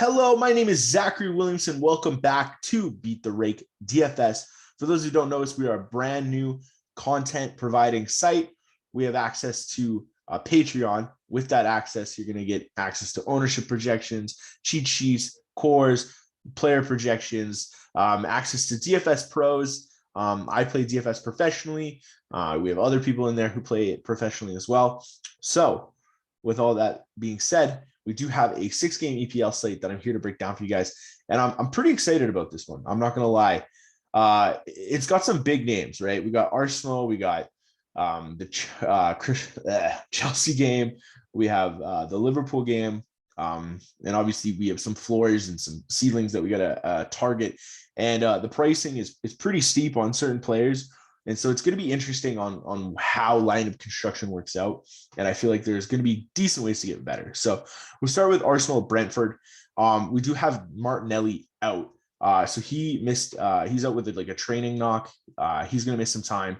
Hello, my name is Zachary Williamson. Welcome back to Beat the Rake DFS. For those who don't know us, we are a brand new content providing site. We have access to Patreon. With that access, you're going to get access to ownership projections, cheat sheets, cores, player projections, access to DFS pros. I play DFS professionally. We have other people in there who play it professionally as well. So with all that being said, we do have a 6-game EPL slate that I'm here to break down for you guys. And I'm pretty excited about this one. I'm not going to lie. It's got some big names, right? We got Arsenal. We got the Chelsea game. We have the Liverpool game. And obviously we have some floors and some ceilings that we got to target. And the pricing is pretty steep on certain players. And so it's going to be interesting on how lineup construction works out. And I feel like there's going to be decent ways to get better. So we'll start with Arsenal Brentford. We do have Martinelli out. So he missed, he's out with like a training knock. He's going to miss some time.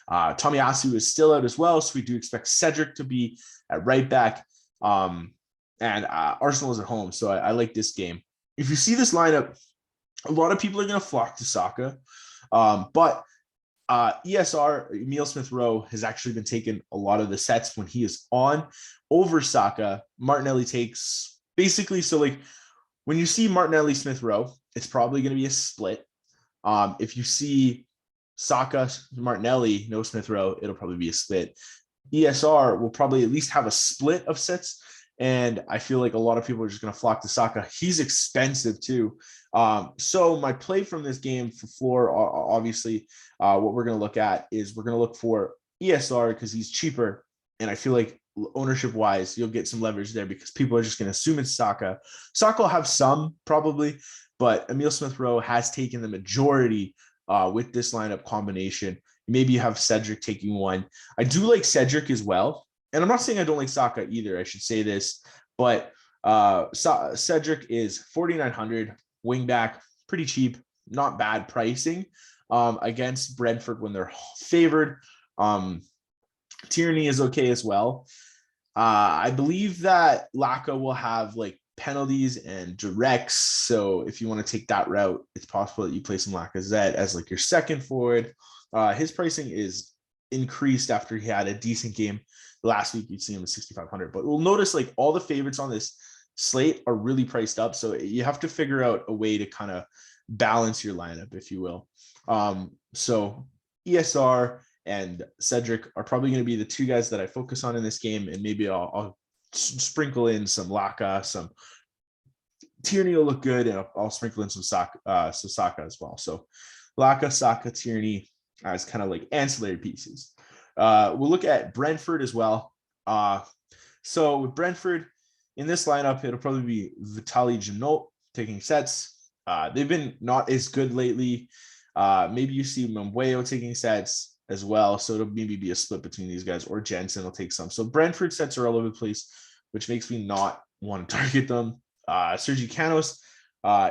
Tomiyasu is still out as well. So we do expect Cedric to be at right back. And Arsenal is at home. So I like this game. If you see this lineup, a lot of people are going to flock to Saka. But ESR, Emile Smith-Rowe, has actually been taking a lot of the sets when he is on over Saka. Martinelli takes basically, so like when you see Martinelli Smith-Rowe, it's probably going to be a split. If you see Saka, Martinelli, no Smith-Rowe, it'll probably be a split. ESR will probably at least have a split of sets. And I feel like a lot of people are just going to flock to Saka. He's expensive too. So my play from this game for floor, obviously, what we're going to look at is we're going to look for ESR because he's cheaper. And I feel like ownership wise, you'll get some leverage there because people are just going to assume it's Saka. Saka will have some probably, but Emile Smith-Rowe has taken the majority with this lineup combination. Maybe you have Cedric taking one. I do like Cedric as well. And I'm not saying I don't like Saka either. I should say this, but Cedric is 4,900 wingback, pretty cheap, not bad pricing against Brentford when they're favored. Tierney is okay as well. I believe that Laka will have like penalties and directs. So if you want to take that route, it's possible that you play some Lacazette as like your second forward. His pricing is increased after he had a decent game. Last week, you'd see him at 6,500, but we'll notice like all the favorites on this slate are really priced up. So you have to figure out a way to kind of balance your lineup, if you will. So ESR and Cedric are probably going to be the two guys that I focus on in this game. And maybe I'll sprinkle in some Laka, some Tierney will look good. And I'll sprinkle in some Saka as well. So Laka, Saka, Tierney as kind of like ancillary pieces. We'll look at Brentford as well. So with Brentford in this lineup, it'll probably be Vitaly Janot taking sets. They've been not as good lately. Maybe you see Mbeumo taking sets as well. So it'll maybe be a split between these guys, or Jensen will take some. So Brentford sets are all over the place, which makes me not want to target them. Sergi Canos,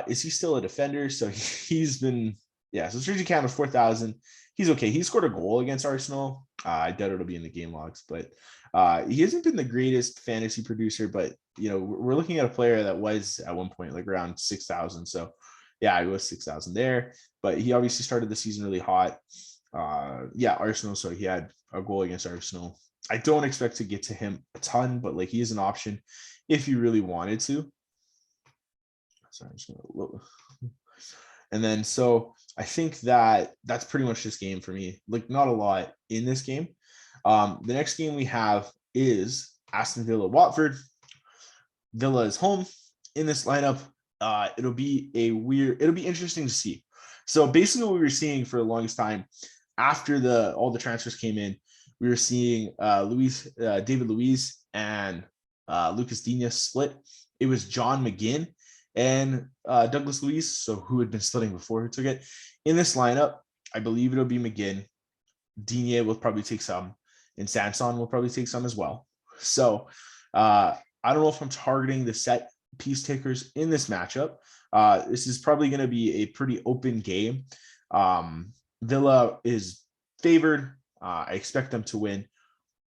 is he still a defender? So he's been, yeah. So Sergi Canos, 4,000. He's okay. He scored a goal against Arsenal. I doubt it'll be in the game logs, but he hasn't been the greatest fantasy producer. But you know, we're looking at a player that was at one point like around 6,000. So yeah, it was 6,000 there. But he obviously started the season really hot. Yeah, Arsenal. So he had a goal against Arsenal. I don't expect to get to him a ton, but like he is an option if you really wanted to. Sorry, I'm just gonna look. And then, so I think that that's pretty much this game for me. Like not a lot in this game. The next game we have is Aston Villa Watford. Villa is home in this lineup. It'll be interesting to see. So basically what we were seeing for the longest time after all the transfers came in, we were seeing David Luiz and Lucas Digne split. It was John McGinn and Douglas Luiz, so who had been splitting before who took it. In this lineup, I believe it'll be McGinn. Digne will probably take some, and Sanson will probably take some as well. So I don't know if I'm targeting the set piece takers in this matchup. This is probably going to be a pretty open game. Villa is favored. I expect them to win.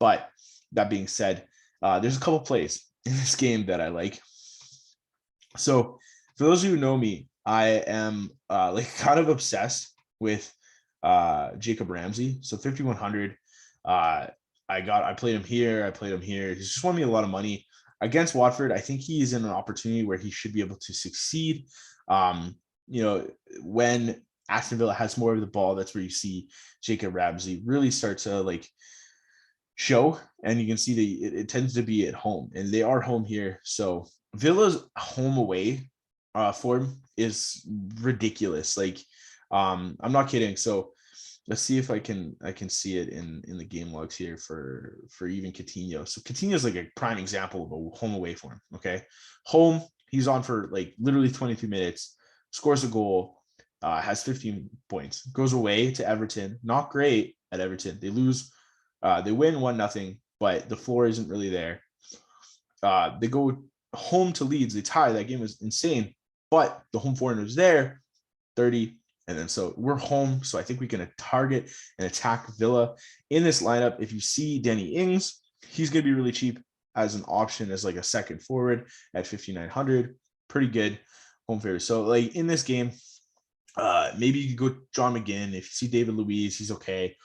But that being said, there's a couple plays in this game that I like. So For those of you who know me, I am like kind of obsessed with Jacob Ramsey. So 5,100. I played him here. I played him here. He's just won me a lot of money against Watford. I think he's in an opportunity where he should be able to succeed. You know, when Aston Villa has more of the ball, that's where you see Jacob Ramsey really start to like show, and you can see it tends to be at home, and they are home here. So Villa's home away form is ridiculous. Like, I'm not kidding. So let's see if I can see it in the game logs here for even Coutinho. So Coutinho is like a prime example of a home away form. Okay, home, he's on for like literally 22 minutes, scores a goal, has 15 points, goes away to Everton. Not great at Everton. They lose. They win 1-0, but the floor isn't really there. They go home to Leeds. They tie. That game was insane, but the home form was there, 30. And then so we're home. So I think we can target and attack Villa in this lineup. If you see Danny Ings, he's going to be really cheap as an option as like a second forward at 5,900. Pretty good home favorite. So like in this game, maybe you could go John McGinn. If you see David Luiz, he's okay.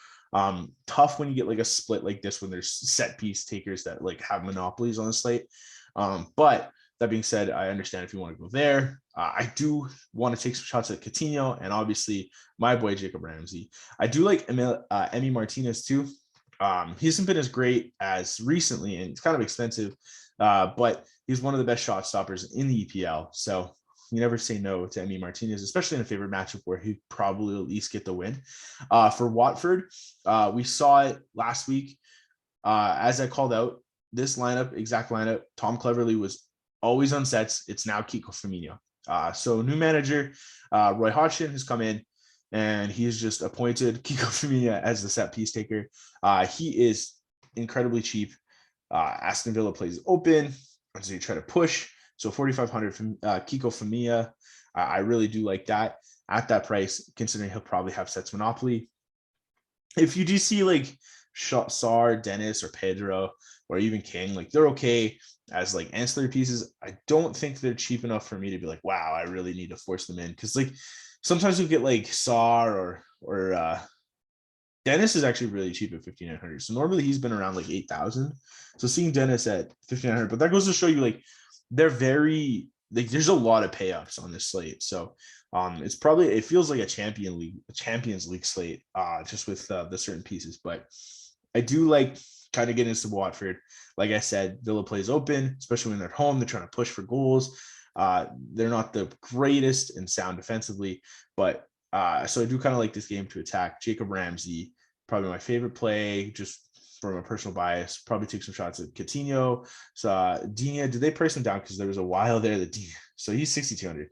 Tough when you get like a split like this when there's set piece takers that like have monopolies on the slate. But that being said, I understand if you want to go there. I do want to take some shots at Coutinho and obviously my boy Jacob Ramsey. I do like Emi Martinez too. He hasn't been as great as recently, and it's kind of expensive, but he's one of the best shot stoppers in the EPL. So you never say no to Emi Martinez, especially in a favorite matchup where he'd probably at least get the win. For Watford, we saw it last week. As I called out, this lineup, exact lineup, Tom Cleverley was always on sets. It's now Kiko Firmino. So new manager, Roy Hodgson has come in, and he's just appointed Kiko Firmino as the set piece taker. He is incredibly cheap. Aston Villa plays open, so you try to push. So 4,500 from Kiko Firmino. I really do like that at that price, considering he'll probably have sets monopoly. If you do see like Sarr, Dennis, or Pedro, or even King, like they're okay as like ancillary pieces. I don't think they're cheap enough for me to be like, wow, I really need to force them in. Because like sometimes you get like Sarr or Dennis is actually really cheap at 5,900. So normally he's been around like 8,000. So seeing Dennis at 5,900, but that goes to show you like they're very like there's a lot of payups on this slate. So it's probably, it feels like a Champions League slate, just with the certain pieces. But I do like kind of getting into Watford. Like I said, Villa plays open, especially when they're at home. They're trying to push for goals. They're not the greatest and sound defensively, but so I do kind of like this game to attack. Jacob Ramsey, probably my favorite play, just from a personal bias. Probably take some shots at Coutinho. So Dina, did they price him down? Because there was a while there that Dina, so he's 6,200.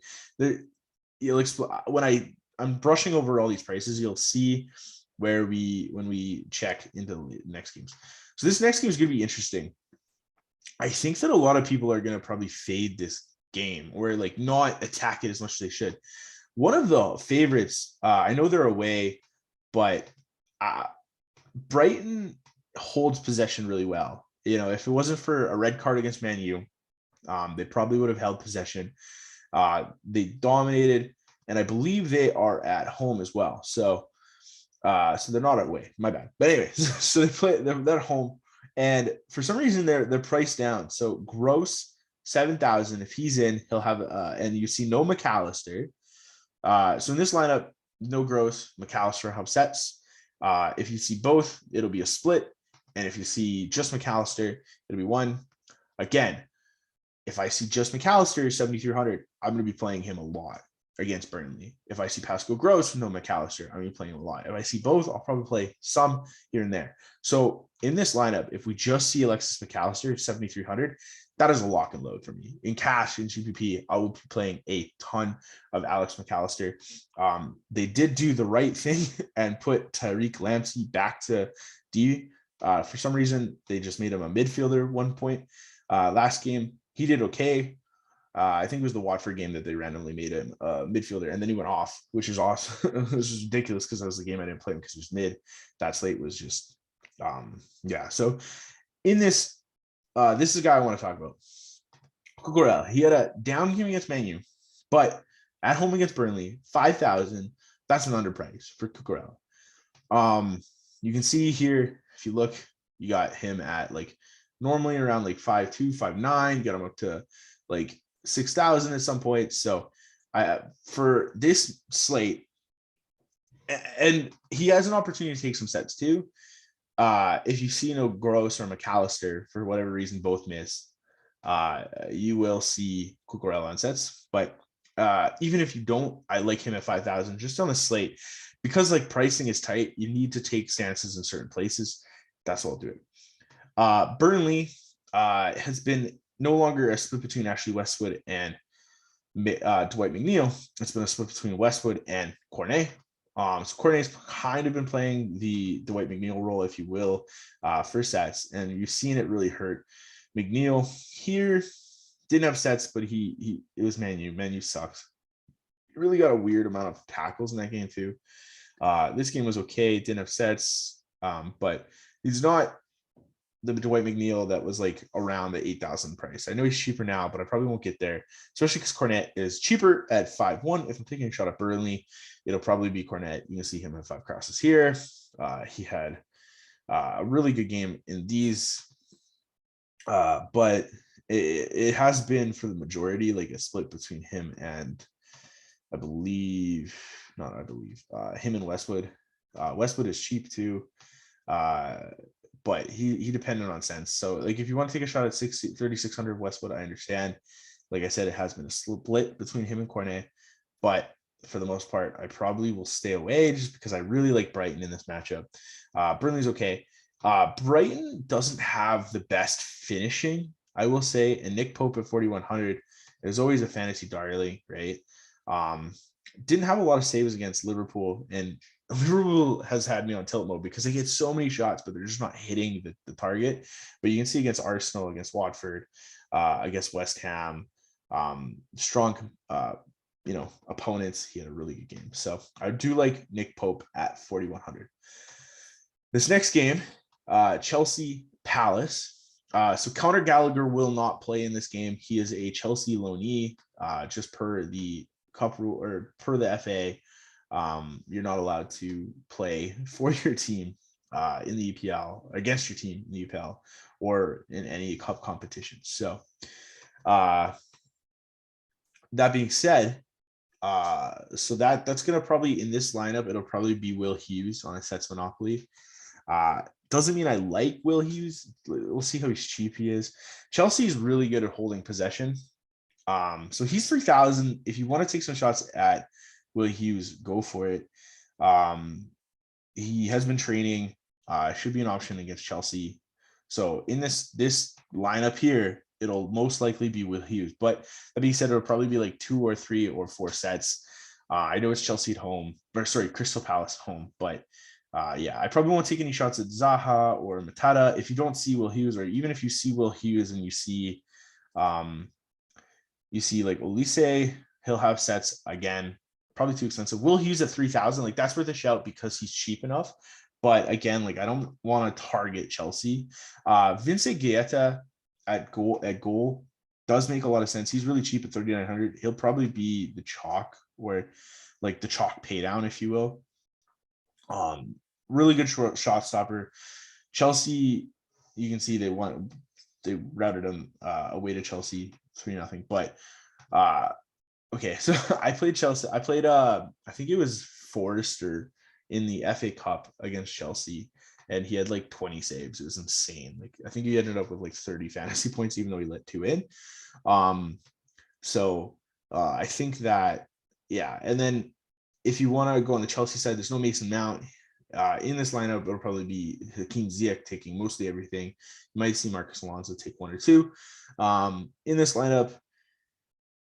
When I'm brushing over all these prices, you'll see where when we check into the next games. So this next game is going to be interesting. I think that a lot of people are going to probably fade this game or like not attack it as much as they should. One of the favorites, I know they're away, but Brighton holds possession really well. You know, if it wasn't for a red card against Man U, they probably would have held possession. They dominated, and I believe they are at home as well. So they're not away. My bad. But anyways, so they're at home, and for some reason they're priced down. So gross 7,000. If he's in, he'll have and you see no McAllister. So in this lineup, no Gross, McAllister have sets. If you see both, it'll be a split. And if you see just McAllister, it'll be one. Again, if I see just McAllister, 7,300, I'm going to be playing him a lot against Burnley. If I see Pascal Gross, no McAllister, I'm going to be playing him a lot. If I see both, I'll probably play some here and there. So in this lineup, if we just see Alexis McAllister, 7,300, that is a lock and load for me. In cash, in GPP, I will be playing a ton of Alex McAllister. They did do the right thing and put Tariq Lamptey back to D. For some reason, they just made him a midfielder at one point. Last game, he did okay. I think it was the Watford game that they randomly made him a midfielder, and then he went off, which is awesome. It was just ridiculous because that was the game I didn't play him because he was mid. That slate was just, yeah. So in this, this is a guy I want to talk about. Cucurella. He had a down game against Man U. But at home against Burnley, 5,000. That's an underprice for Cucurella. You can see here, if you look, you got him at like normally around like 5.2, 5.9, got him up to like 6,000 at some point. So for this slate, and he has an opportunity to take some sets too. If you see no Gross or McAllister, for whatever reason, both miss, you will see Cucurella on sets. But even if you don't, I like him at 5,000 just on the slate, because like pricing is tight. You need to take stances in certain places. That's what I'll do it. Burnley has been no longer a split between Ashley Westwood and Dwight McNeil. It's been a split between Westwood and Cornet. So Cornet's kind of been playing the Dwight McNeil role, if you will, for sets, and you've seen it really hurt. McNeil here didn't have sets, but it was Manu. Manu sucks. He really got a weird amount of tackles in that game too. This game was okay, didn't have sets, but he's not the Dwight McNeil that was like around the 8,000 price. I know he's cheaper now, but I probably won't get there, especially because Cornet is cheaper at 5.1. If I'm taking a shot at Burnley, it'll probably be Cornet. You can see him at 5 crosses here. He had a really good game in these, but it has been for the majority like a split between him and him and Westwood. Westwood is cheap too. But he depended on sense. So like if you want to take a shot at 3,600 Westwood, I understand. Like I said, it has been a split between him and Cornet, but for the most part, I probably will stay away just because I really like Brighton in this matchup. Burnley's okay. Brighton doesn't have the best finishing, I will say, and Nick Pope at 4,100 is always a fantasy darling, right? Didn't have a lot of saves against Liverpool, and Liverpool has had me on tilt mode because they get so many shots, but they're just not hitting the target. But you can see against Arsenal, against Watford, against West Ham, strong, opponents, he had a really good game. So I do like Nick Pope at 4,100. This next game, Chelsea Palace. So Conor Gallagher will not play in this game. He is a Chelsea loanee, just per the cup rule or per the FA. You're not allowed to play for your team in the EPL, against your team in the EPL, or in any cup competition. So that being said, so that's going to probably, in this lineup, it'll probably be Will Hughes on a sets monopoly. Doesn't mean I like Will Hughes. We'll see how cheap he is. Chelsea is really good at holding possession. So he's 3,000. If you want to take some shots at Will Hughes, go for it. He has been training. Should be an option against Chelsea. So in this lineup here, it'll most likely be Will Hughes. But that being said, it'll probably be like 2 or 3 or 4 sets. I know it's Chelsea at home, Crystal Palace at home. But I probably won't take any shots at Zaha or Matata. If you don't see Will Hughes, or even if you see Will Hughes and you see like Olise, he'll have sets again. Probably too expensive. Will Hughes at 3,000, like that's worth a shout because he's cheap enough. But again, like I don't want to target Chelsea. Vincent Guaita at goal does make a lot of sense. He's really cheap at 3,900. He'll probably be the chalk, or like the chalk pay down, if you will. Really good shot stopper. Chelsea, you can see they routed him away to Chelsea 3-0. But okay, so I played Chelsea. I played I think it was Forrester in the FA Cup against Chelsea, and he had like 20 saves. It was insane. Like I think he ended up with like 30 fantasy points, even though he let 2 in. So I think that, yeah. And then if you want to go on the Chelsea side, there's no Mason Mount. In this lineup, it'll probably be Hakeem Ziyech taking mostly everything. You might see Marcus Alonso take 1 or 2. In this lineup,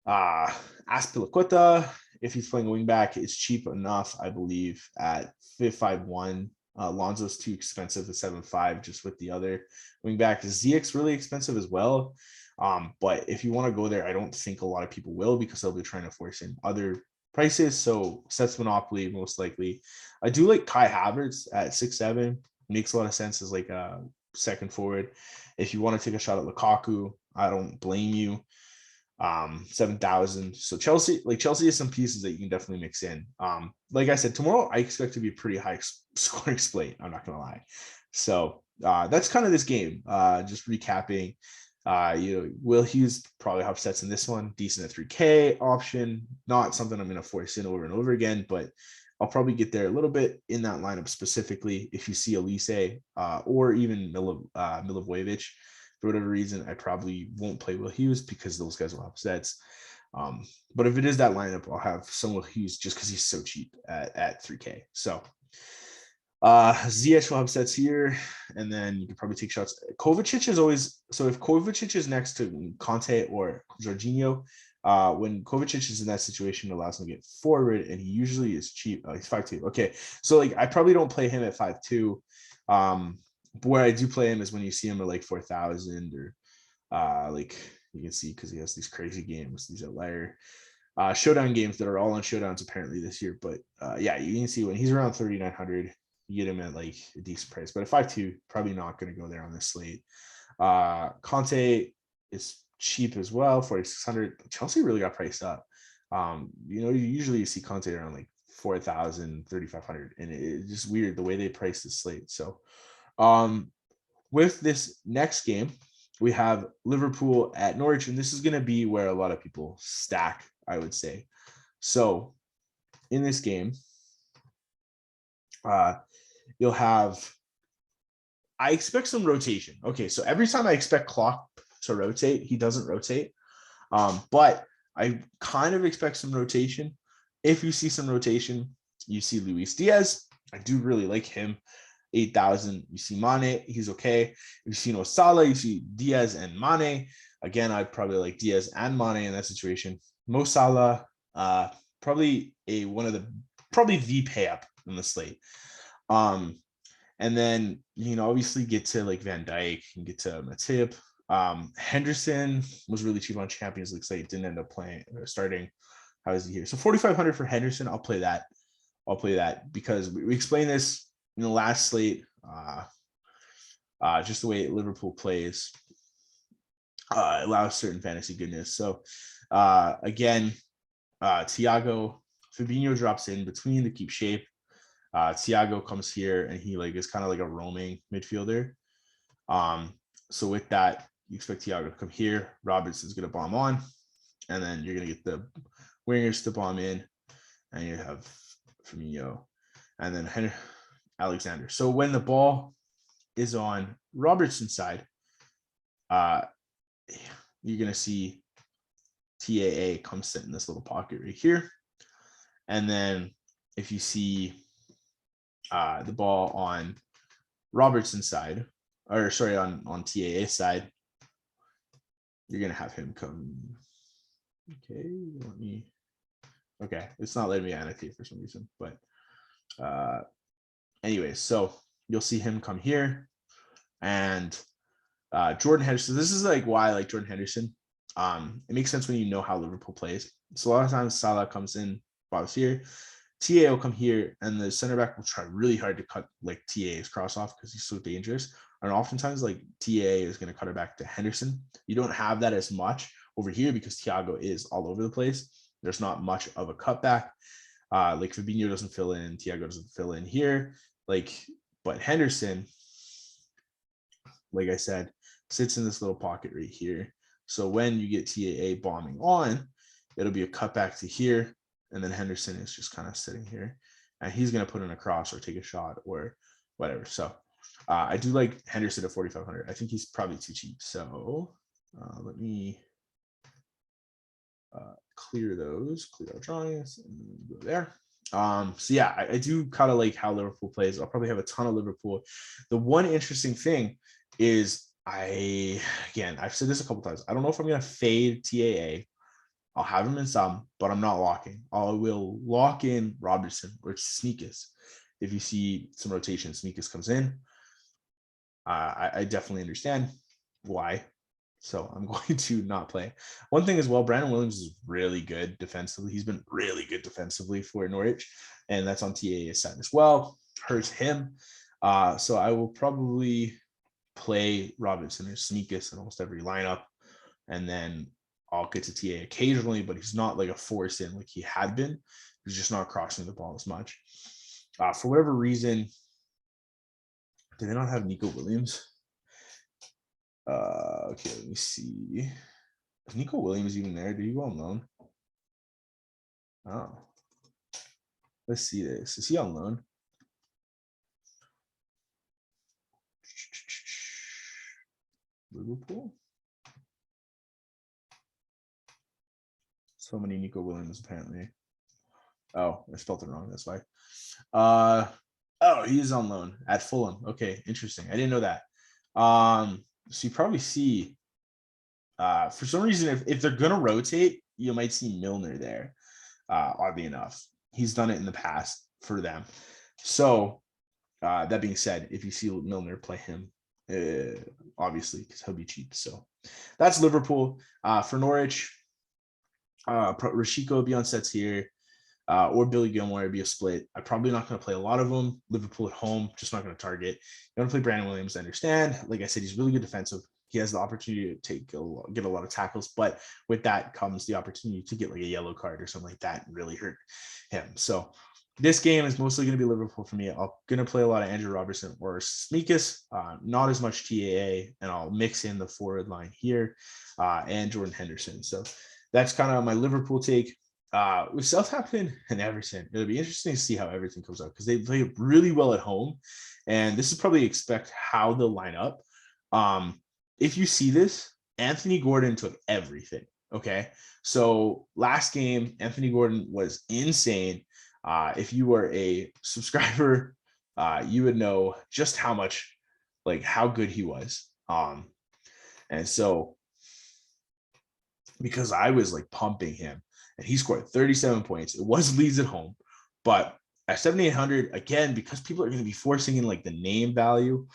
Aspilicueta, if he's playing a wing back, is cheap enough, I believe, at 5.1. Alonso's too expensive at 7.5, just with the other wing back. Ziyech's really expensive as well. But if you want to go there, I don't think a lot of people will, because they'll be trying to force in other prices. So sets monopoly most likely. I do like Kai Havertz at 6.7. Makes a lot of sense as like a second forward. If you want to take a shot at Lukaku, I don't blame you. 7,000. So Chelsea has some pieces that you can definitely mix in. Like I said, tomorrow I expect to be a pretty high scoring slate. I'm not gonna lie. So that's kind of this game. Just recapping. Will Hughes probably have sets in this one. Decent at 3K option. Not something I'm gonna force in over and over again, but I'll probably get there a little bit in that lineup specifically. If you see Elise or even Milivojevic, for whatever reason, I probably won't play Will Hughes because those guys will have sets. But if it is that lineup, I'll have some Will Hughes just because he's so cheap at 3K. So Ziyech will have sets here, and then you can probably take shots. Kovacic is always so. If Kovacic is next to Conte or Jorginho, when Kovacic is in that situation, it allows him to get forward, and he usually is cheap. He's 5'2". Okay, so like I probably don't play him at 5'2". Where I do play him is when you see him at like 4,000 or like you can see because he has these crazy games, these outlier showdown games that are all on showdowns apparently this year. But yeah, you can see when he's around 3,900, you get him at like a decent price. But at 5'2", probably not going to go there on this slate. Conte is cheap as well, 4,600. Chelsea really got priced up. Usually you see Conte around like 4,000, 3,500, and it's just weird the way they price the slate. So with this next game, we have Liverpool at Norwich, and this is going to be where a lot of people stack, I would say. So in this game, you'll have, I expect some rotation. Okay, so every time I expect Klopp to rotate, he doesn't rotate. But I kind of expect some rotation. If you see some rotation, you see Luis Diaz. I do really like him. 8,000. You see Mane, he's okay. If you see no Salah, you see Diaz and Mane. Again, I'd probably like Diaz and Mane in that situation. Mo Salah, probably the pay up in the slate. And then obviously get to like Van Dijk and get to Matip. Henderson was really cheap on Champions League slate, didn't end up playing or starting. How is he here? So 4,500 for Henderson. I'll play that because we explained this in the last slate, just the way Liverpool plays allows certain fantasy goodness. So again, Thiago, Fabinho drops in between to keep shape. Thiago comes here and he like is kind of like a roaming midfielder. So with that, you expect Thiago to come here. Robertson's going to bomb on, and then you're going to get the wingers to bomb in, and you have Firmino, and then Alexander. So when the ball is on Robertson's side, you're going to see TAA come sit in this little pocket right here. And then if you see the ball on Robertson's side, or sorry, on TAA's side, you're going to have him come. Okay, it's not letting me annotate for some reason, but anyway, so you'll see him come here, and Jordan Henderson. This is like why I like Jordan Henderson. It makes sense when you know how Liverpool plays. So a lot of times Salah comes in, Bob's here, TA will come here, and the center back will try really hard to cut like TA's cross off because he's so dangerous. And oftentimes like TA is going to cut it back to Henderson. You don't have that as much over here because Thiago is all over the place. There's not much of a cutback. Like Fabinho doesn't fill in, Thiago doesn't fill in here. But Henderson, like I said, sits in this little pocket right here. So when you get TAA bombing on, it'll be a cutback to here, and then Henderson is just kind of sitting here, and he's going to put in a cross or take a shot or whatever. So I do like Henderson at 4,500. I think he's probably too cheap. So let me clear our drawings, and go there. So yeah, I do kind of like how Liverpool plays. I'll probably have a ton of Liverpool. The one interesting thing is I've said this a couple times. I don't know if I'm going to fade TAA. I'll have him in some, but I'm not locking. I will lock in Robertson or Sneakus. If you see some rotation, Sneakus comes in. I definitely understand why. So I'm going to not play. One thing as well, Brandon Williams is really good defensively. He's been really good defensively for Norwich, and that's on TAA's side as well. Hurts him. So I will probably play Robinson or Sneakus in almost every lineup. And then I'll get to TA occasionally, but he's not like a force in like he had been. He's just not crossing the ball as much. For whatever reason, do they not have Nico Williams? Okay, let me see. Is Nico Williams even there? Did he go on loan? Oh. Let's see this. Is he on loan? Liverpool? So many Nico Williams, apparently. Oh, I spelled it wrong. That's why. Oh, he's on loan at Fulham. Okay, interesting. I didn't know that. So you probably see for some reason, if they're gonna rotate, you might see Milner there. Oddly enough, he's done it in the past for them. So that being said, if you see Milner, play him, obviously, because he'll be cheap. So that's Liverpool. For Norwich, Rashiko will be on sets here, or Billy Gilmore would be a split. I'm probably not going to play a lot of them. Liverpool at home, just not going to target. You want to play Brandon Williams, I understand. Like I said, he's really good defensive. He has the opportunity to get a lot of tackles, but with that comes the opportunity to get like a yellow card or something like that and really hurt him. So this game is mostly going to be Liverpool for me. I'm going to play a lot of Andrew Robertson or Smeekus, not as much TAA, and I'll mix in the forward line here and Jordan Henderson. So that's kind of my Liverpool take. With Southampton and Everton, it'll be interesting to see how everything comes out because they play really well at home, and this is probably expect how they'll line up. If you see this, Anthony Gordon took everything. Okay, so last game, Anthony Gordon was insane. If you were a subscriber, you would know just how much, like how good he was. And so because I was like pumping him, and he scored 37 points. It was Leeds at home, but at 7,800 again, because people are going to be forcing in like the name value,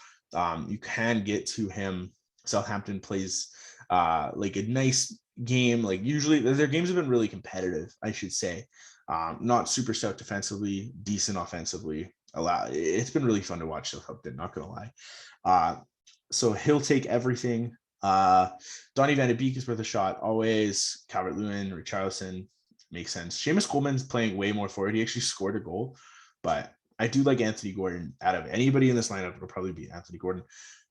you can get to him. Southampton plays like a nice game. Like usually their games have been really competitive, I should say. Not super stout defensively, decent offensively. It's been really fun to watch Southampton, not gonna lie. So he'll take everything. Donny van de Beek is worth a shot always. Calvert-Lewin, Richarlison makes sense. Seamus Coleman's playing way more forward. He actually scored a goal, but I do like Anthony Gordon. Out of anybody in this lineup, it'll probably be Anthony Gordon.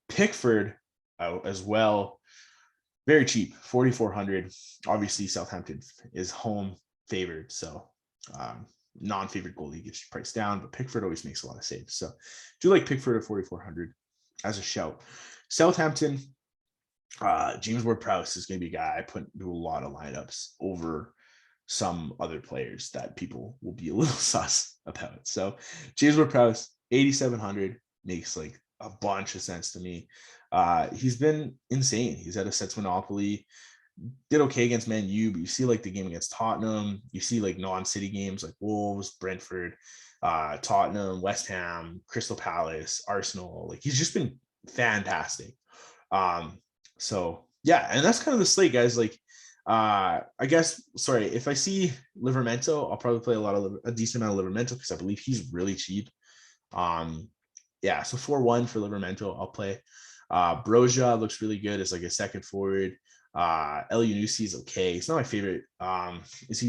Pickford as well, very cheap, 4,400. Obviously, Southampton is home favored, so non-favorite goalie gets your price down, but Pickford always makes a lot of saves. So do like Pickford at 4,400 as a shout. Southampton, James Ward-Prowse is going to be a guy I put into a lot of lineups over some other players that people will be a little sus about. So James Ward-Prowse, 8,700 makes like a bunch of sense to me. He's been insane. He's had a sets monopoly, did okay against Man U, but you see like the game against Tottenham, you see like non-city games like Wolves, Brentford, Tottenham, West Ham, Crystal Palace, Arsenal. Like he's just been fantastic. So yeah, and that's kind of the slate, guys. Like I guess, sorry, if I see Livermento, I'll probably play a decent amount of Livermento because I believe he's really cheap. Yeah, so 4-1 for Livermento, I'll play. Broja looks really good as like a second forward. El Yunusi is okay. It's not my favorite.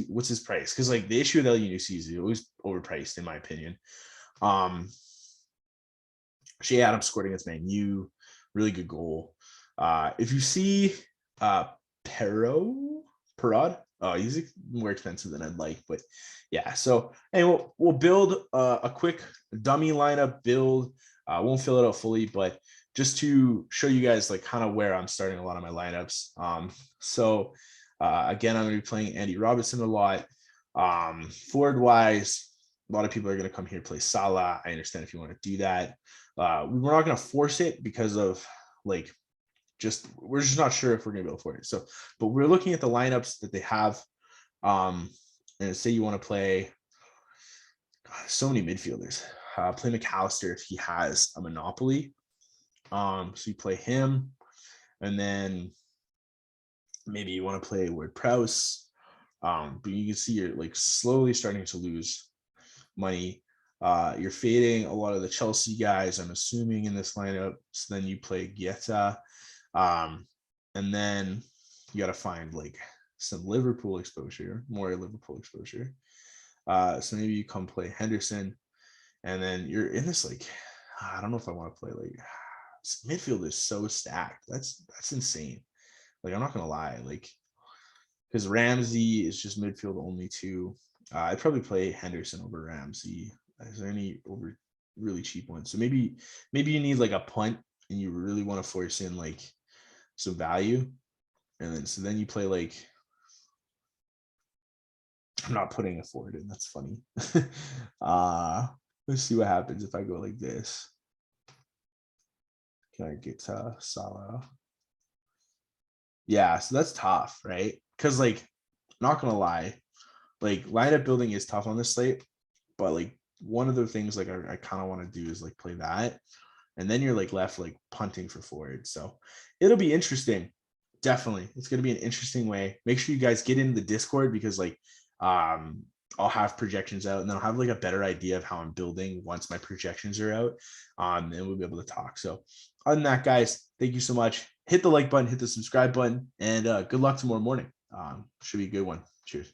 What's his price? Because like the issue with El Yunusi is he's always overpriced, in my opinion. Shea Adams scored against Man U, really good goal. If you see Perod, oh, he's more expensive than I'd like, but yeah. So anyway, we'll build a quick dummy lineup build. Won't fill it out fully, but just to show you guys like kind of where I'm starting a lot of my lineups. So again, I'm going to be playing Andy Robertson a lot. Forward wise, a lot of people are going to come here to play Salah. I understand if you want to do that. We're not going to force it because of like we're just not sure if we're going to be able to afford it. So, but we're looking at the lineups that they have. And say you want to play so many midfielders. Play McAllister if he has a monopoly. So you play him, and then maybe you want to play Ward-Prowse. But you can see you're like slowly starting to lose money. You're fading a lot of the Chelsea guys, I'm assuming, in this lineup. So then you play Guetta. And then you got to find like some Liverpool exposure, more Liverpool exposure. So maybe you come play Henderson, and then you're in this like, I don't know if I want to play like midfield is so stacked. That's insane. Like I'm not gonna lie, like because Ramsey is just midfield only too. I'd probably play Henderson over Ramsey. Is there any over really cheap ones? So maybe you need like a punt and you really want to force in like some value, and then you play like, I'm not putting a forward in. That's funny. Let's see what happens if I go like this. Can I get Salah? Yeah, so that's tough, right? Because like, not gonna lie, like lineup building is tough on this slate, but like one of the things like I kind of want to do is like play that, and then you're like left like punting for forward. So it'll be interesting. Definitely, it's gonna be an interesting way. Make sure you guys get into the Discord because like I'll have projections out and then I'll have like a better idea of how I'm building once my projections are out. And we'll be able to talk. So other than that, guys, thank you so much. Hit the like button, hit the subscribe button, and good luck tomorrow morning. Should be a good one. Cheers.